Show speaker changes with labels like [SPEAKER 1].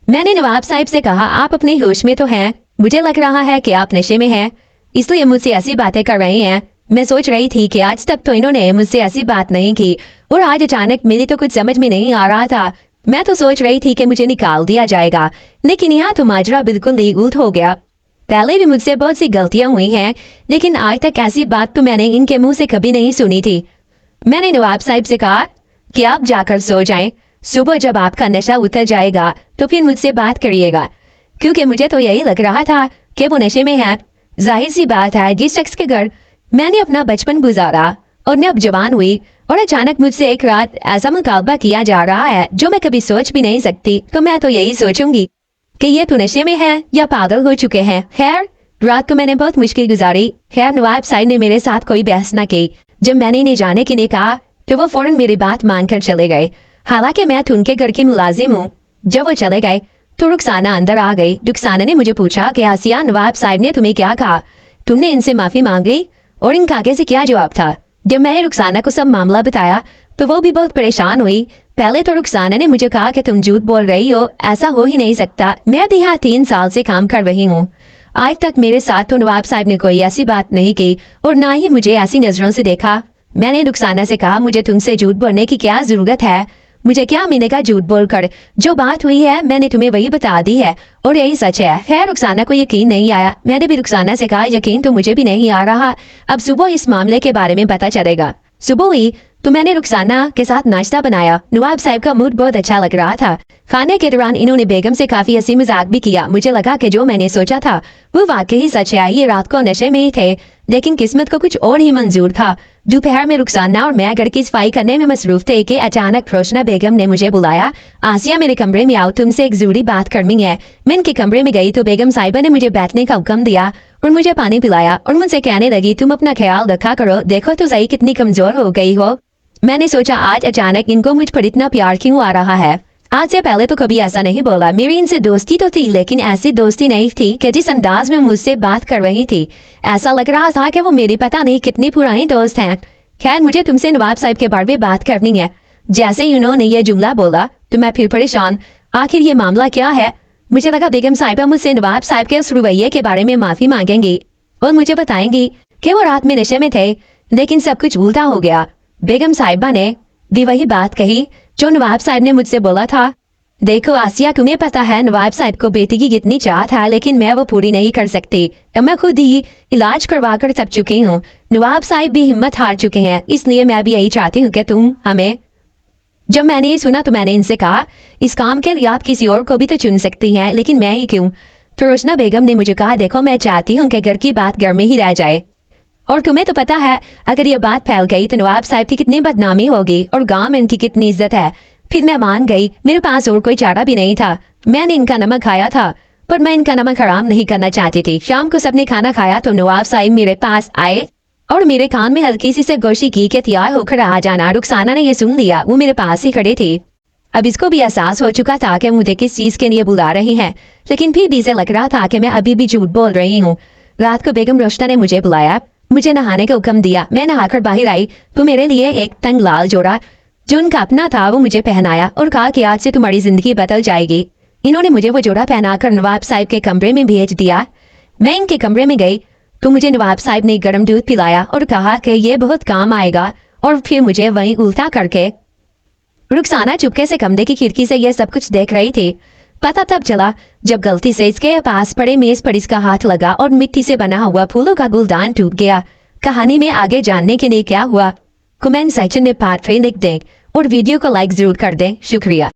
[SPEAKER 1] मैंने नवाब साहब से कहा, आप अपने होश में तो हैं, मुझे लग रहा है कि आप नशे में हैं, इसलिए मुझसे ऐसी बातें कर रही हैं। मैं सोच रही थी कि आज तक तो इन्होंने मुझसे ऐसी बात नहीं की और आज अचानक मेरी तो कुछ समझ में नहीं आ रहा था। मैं तो सोच रही थी कि मुझे निकाल दिया जाएगा, लेकिन यहाँ तो माजरा बिल्कुल ही उल्ट हो गया। पहले भी मुझसे बहुत सी गलतियां हुई हैं, लेकिन आज तक ऐसी बात तो मैंने इनके मुंह से कभी नहीं सुनी थी। मैंने नवाब साहब से कहा कि आप जाकर सो जाएं, सुबह जब आपका नशा उतर जाएगा तो फिर मुझसे बात करिएगा, क्योंकि मुझे तो यही लग रहा था कि वो नशे में है। जाहिर सी बात है, जिस शख्स के घर मैंने अपना बचपन गुजारा और मैं अब जवान हुई और अचानक मुझसे एक रात ऐसा मुकाबला किया जा रहा है जो मैं कभी सोच भी नहीं सकती, तो मैं तो यही सोचूंगी कि ये तो नशे में है या पागल हो चुके हैं। खैर, रात को मैंने बहुत मुश्किल गुजारी। खैर, नवाब साहब ने मेरे साथ कोई बहस न की। जब मैंने इन्हें जाने के लिए कहा तो वो फौरन मेरी बात मानकर चले गए। हालांकि मैं तो उनके घर की मुलाजिम हूँ। जब वो चले गए तो रुखसाना अंदर आ गई। रुखसाना ने मुझे पूछा कि आसिया, नवाब साहब ने तुम्हें क्या कहा? तुमने इनसे माफी मांग ली? और इनका आगे से क्या जवाब था? जब मैंने रुखसाना को सब मामला बताया तो वो भी बहुत परेशान हुई। पहले तो रुखसाना ने मुझे कहा कि तुम झूठ बोल रही हो, ऐसा हो ही नहीं सकता। मैं भी यहाँ 3 साल से काम कर रही हूँ। आज तक मेरे साथ तो नवाब साहब ने कोई ऐसी बात नहीं की और ना ही मुझे ऐसी नजरों से देखा। मैंने रुखसाना से कहा, मुझे तुमसे झूठ बोलने की क्या जरूरत है? मुझे क्या मिलेगा झूठ बोलकर? जो बात हुई है मैंने तुम्हें वही बता दी है और यही सच है। खैर, रुखसाना को यकीन नहीं आया। मैंने भी रुखसाना से कहा, यकीन तो मुझे भी नहीं आ रहा, अब सुबह इस मामले के बारे में पता चलेगा। सुबह हुई तो मैंने रुखसाना के साथ नाश्ता बनाया। नवाब साहब का मूड बहुत अच्छा लग रहा था। खाने के दौरान इन्होंने बेगम से काफी हंसी मजाक भी किया। मुझे लगा कि जो मैंने सोचा था वो वाकई सच है। ये रात को नशे में ही थे, लेकिन किस्मत को कुछ और ही मंजूर था। दोपहर में रुखसाना और मैं घर की सफाई करने में मसरूफ थे कि अचानक रोशना बेगम ने मुझे बुलाया। आसिया, मेरे कमरे में आओ, तुमसे एक जरूरी बात करनी है। मैं इनके कमरे में गई तो बेगम साहिबा ने मुझे बैठने का हुक्म दिया और मुझे पानी पिलाया और मुझसे कहने लगी, तुम अपना ख्याल रखा करो, देखो तो सही कितनी कमजोर हो गई हो। मैंने सोचा आज अचानक इनको मुझ पर इतना प्यार क्यों आ रहा है। आज से पहले तो कभी ऐसा नहीं बोला। मेरी इनसे दोस्ती तो थी, लेकिन ऐसी दोस्ती नहीं थी कि जिस अंदाज में मुझसे बात कर रही थी ऐसा लग रहा था कि वो मेरी पता नहीं कितनी पुरानी दोस्त हैं। खैर, मुझे तुमसे नवाब साहब के बारे में बात करनी है। जैसे ही उन्होंने ये जुमला बोला तो मैं फिर परेशान, आखिर ये मामला क्या है? मुझे लगा बेगम साहिबा मुझसे नवाब साहब के उस रवैये के बारे में माफी मांगेंगी और मुझे बताएंगी कि वो रात में नशे में थे, लेकिन सब कुछ उल्टा हो गया। बेगम साहिबा ने भी वही बात कही जो नवाब साहब ने मुझसे बोला था। देखो आसिया, तुम्हें पता है नवाब साहब को बेटी की कितनी चाहत है, लेकिन मैं वो पूरी नहीं कर सकती। मैं खुद ही इलाज करवा कर थक चुकी हूँ। नवाब साहब भी हिम्मत हार चुके हैं, इसलिए मैं भी यही चाहती हूँ कि तुम हमें। जब मैंने ये सुना तो मैंने इनसे कहा, इस काम के लिए आप किसी और को भी तो चुन सकती हैं, लेकिन मैं ही क्यों? तो रोशना बेगम ने मुझे कहा, देखो मैं चाहती हूँ कि घर की बात घर में ही रह जाए, और तुम्हें तो पता है अगर ये बात फैल गई तो नवाब साहब की कितनी बदनामी होगी और गांव में इनकी कितनी इज्जत है। फिर मैं मान गई, मेरे पास और कोई चारा भी नहीं था। मैंने इनका नमक खाया था, पर मैं इनका नमक हराम नहीं करना चाहती थी। शाम को सबने खाना खाया तो नवाब साहब मेरे पास आए और मेरे कान में हल्की सी से गोशी की कि तैयार होकर आ जाना। रुखसाना ने यह सुन लिया, वो मेरे पास ही खड़े थे। अब इसको भी एहसास हो चुका था कि मुझे किस चीज के लिए बुला रही है, लेकिन फिर भी इसे लग रहा था कि मैं अभी भी झूठ बोल रही हूँ। रात को बेगम रोशना ने मुझे बुलाया, मुझे नहाने का हुक्म दिया। मैं नहाकर बाहर आई तो मेरे लिए एक तंग लाल जोड़ा जो उनका अपना था वो मुझे पहनाया और कहा कि आज से तुम्हारी जिंदगी बदल जाएगी। इन्होंने मुझे वो जोड़ा पहनाकर नवाब साहब के कमरे में भेज दिया। मैं इनके कमरे में गई तो मुझे नवाब साहब ने गर्म दूध पिलाया और कहा कि ये बहुत काम आएगा, और फिर मुझे वहीं उल्टा करके। रुखसाना चुपके से कमरे की खिड़की से यह सब कुछ देख रही थी। पता तब चला जब गलती से इसके पास पड़े मेज पर इसका हाथ लगा और मिट्टी से बना हुआ फूलों का गुलदान टूट गया। कहानी में आगे जानने के लिए क्या हुआ, कमेंट सेक्शन में पार्ट 3 लिख दें और वीडियो को लाइक जरूर कर दें। शुक्रिया।